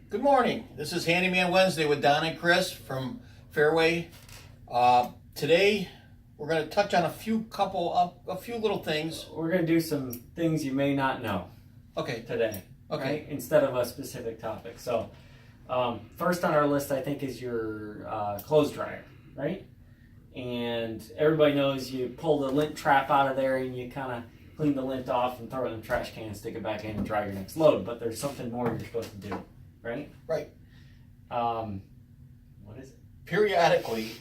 Good morning. This is Handyman Wednesday with Don and Chris from Fairway. Today we're going to touch on a few little things. We're going to do some things you may not know. Okay. Today. Okay. Right? Instead of a specific topic. So, first on our list, I think, is your clothes dryer, right? And everybody knows you pull the lint trap out of there and you kind of clean the lint off and throw it in the trash can and stick it back in and dry your next load. But there's something more you're supposed to do, right? Right. What is it? Periodically,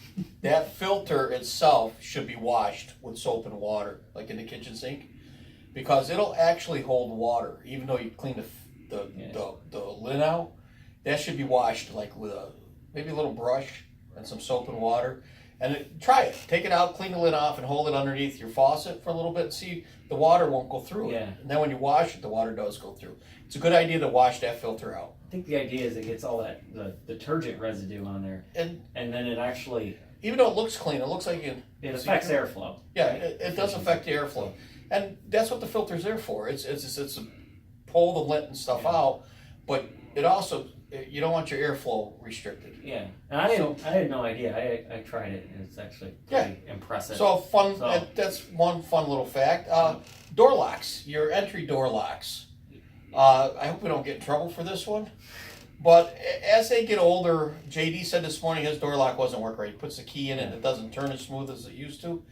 that filter itself should be washed with soap and water, like in the kitchen sink, because it'll actually hold water, even though you clean the lint out. That should be washed like with maybe a little brush and some soap and water. And try it. Take it out, clean the lid off, and hold it underneath your faucet for a little bit. And see, the water won't go through it. And then when you wash it, the water does go through. It's a good idea to wash that filter out. I think the idea is it gets all the detergent residue on there, and then it actually, even though it looks clean, it looks like it affects airflow. Yeah, it does affect the airflow, and that's what the filter's there for. It's to pull the lint and stuff out, but it also, you don't want your airflow restricted. Yeah, and I had no idea. I tried it, and it's actually pretty impressive. So that's one fun little fact. Door locks, your entry door locks. I hope we don't get in trouble for this one, but as they get older, JD said this morning his door lock wasn't working right. He puts the key in and it doesn't turn as smooth as it used to.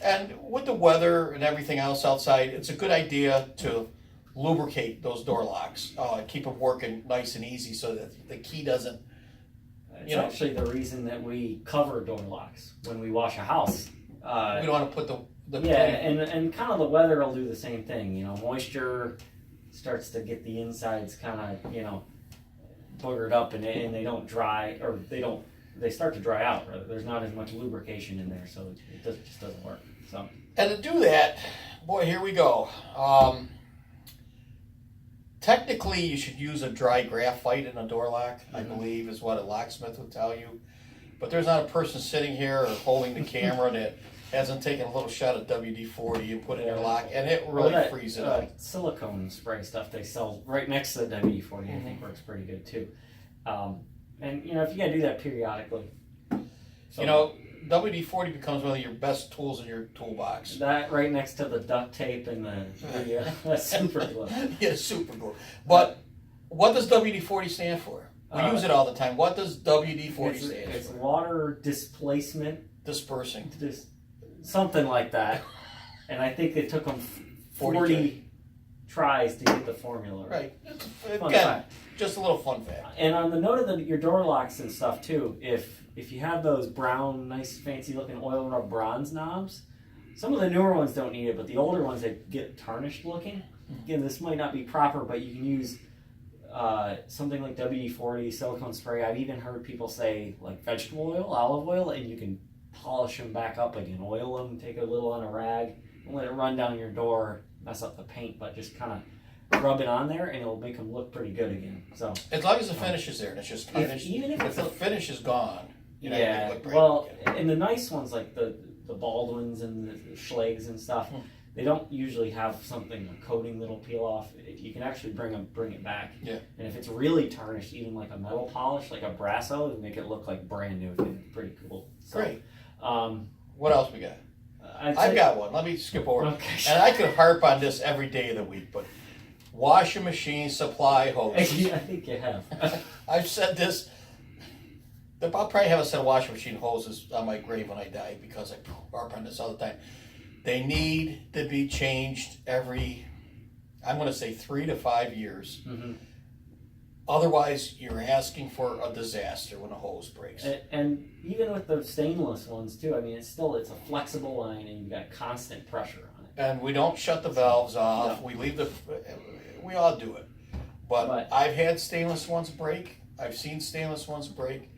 And with the weather and everything else outside, it's a good idea to lubricate those door locks, keep them working nice and easy so that the key doesn't. It's actually the reason that we cover door locks when we wash a house. We don't want to put the and kind of the weather will do the same thing. Moisture starts to get the insides kind of boogered up and they don't dry, or they start to dry out. Rather, there's not as much lubrication in there, so it just doesn't work. So, and to do that, boy, here we go. Technically, you should use a dry graphite in a door lock, I believe, is what a locksmith would tell you. But there's not a person sitting here or holding the camera that hasn't taken a little shot of WD-40 and put it in your lock, and it really frees it up. Silicone spray stuff they sell right next to the WD-40, I think works pretty good too. And if you gotta do that periodically. So, WD-40 becomes one of your best tools in your toolbox. That right next to the duct tape and the super glue. Yeah, super glue. But what does WD-40 stand for? We use it all the time. What does WD-40 stand for? It's water displacement. Dispersing. Something like that. And I think it took them 40 tries to get the formula right. Again, just a little fun fact. And on the note of your door locks and stuff too, if you have those brown, nice, fancy looking oil rub bronze knobs, some of the newer ones don't need it, but the older ones that get tarnished looking, again, this might not be proper, but you can use something like WD-40, silicone spray. I've even heard people say like vegetable oil, olive oil, and you can polish them back up again. Oil them, take a little on a rag, and let it run down your door, mess up the paint, but just kind of rub it on there and it'll make them look pretty good again. So as long as the finish is there and it's just finished, if the finish is gone, and the nice ones like the Baldwins and the Schlags and stuff, they don't usually have something, a coating that'll peel off. You can actually bring it back. Yeah. And if it's really tarnished, even like a metal polish, like a Brasso, it'll make it look like brand new. It's pretty cool. So, great. What else we got? I've got one. Let me skip over. Okay. And I could harp on this every day of the week, but washing machine supply hose. I think you have. I've said this. I'll probably have a set of washing machine hoses on my grave when I die because I harp on this all the time. They need to be changed every, I'm going to say 3 to 5 years. Mm-hmm. Otherwise, you're asking for a disaster when a hose breaks. And even with the stainless ones too, I mean, it's a flexible line and you've got constant pressure on it. And we don't shut the valves off. No. We all do it. But I've had stainless ones break. I've seen stainless ones break.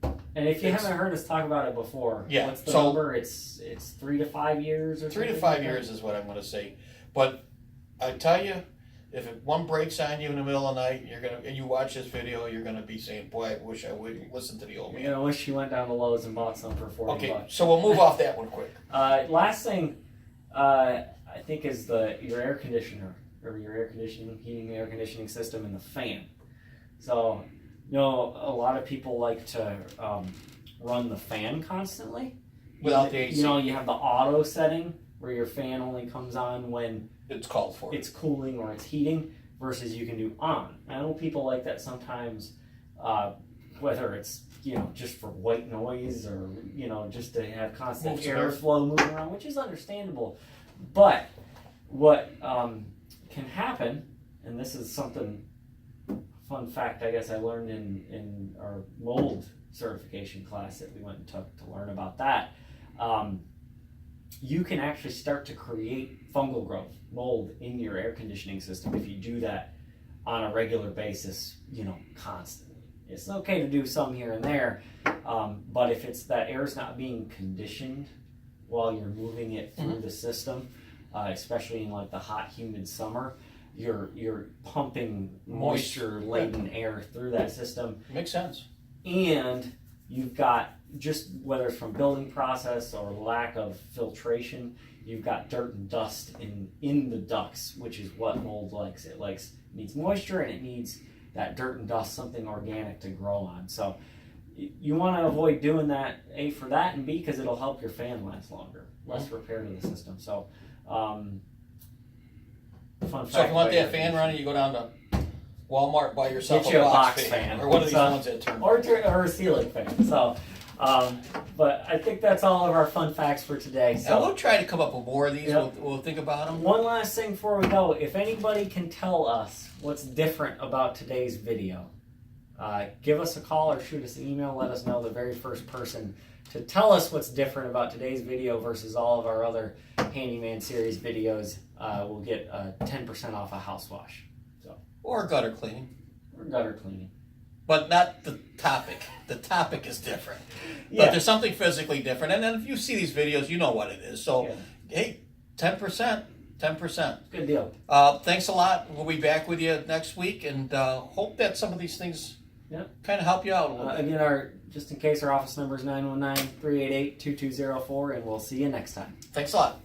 And if you haven't heard us talk about it before, what's the number? It's 3 to 5 years or 3 to 5 years is what I'm going to say. But I tell you, if one breaks on you in the middle of the night, and you watch this video, you're gonna be saying, "Boy, I wish I would listen to the old man." You're gonna wish you went down to Lowe's and bought some for $40. Okay, so we'll move off that one quick. Last thing, I think is your air conditioner or your heating air conditioning system and the fan. So, a lot of people like to run the fan constantly. Without the AC. You have the auto setting where your fan only comes on when it's called for. It's cooling or it's heating, versus you can do on. I know people like that sometimes, whether it's just for white noise or just to have constant airflow moving around, which is understandable. But what can happen, and this is something, fun fact I guess I learned in our mold certification class that we went and took to learn about that, you can actually start to create fungal growth, mold, in your air conditioning system if you do that on a regular basis, constantly. It's okay to do some here and there, but if it's that air's not being conditioned while you're moving it through the system, especially in like the hot, humid summer, you're pumping moisture-laden air through that system. Makes sense. And you've got, just whether it's from building process or lack of filtration, you've got dirt and dust in the ducts, which is what mold likes. It needs moisture, and it needs that dirt and dust, something organic to grow on. So you want to avoid doing that, A, for that, and B, because it'll help your fan last longer, less repair to the system. So fun fact. So if you want that fan running, you go down to Walmart, buy yourself Get you a box fan, or one of these ones that turn, or a ceiling fan. So, but I think that's all of our fun facts for today. So and we'll try to come up with more of these. Yep. We'll think about them. One last thing before we go: if anybody can tell us what's different about today's video, give us a call or shoot us an email. Let us know. The very first person to tell us what's different about today's video versus all of our other Handyman series videos will get 10% off a house wash. Or gutter cleaning. Or gutter cleaning. But not the topic. The topic is different. Yeah. But there's something physically different. And then if you see these videos, you know what it is. So, hey, 10%. 10%. Good deal. Thanks a lot. We'll be back with you next week, and hope that some of these things kind of help you out a little bit. Again, just in case, our office number is 919-388-2204, and we'll see you next time. Thanks a lot.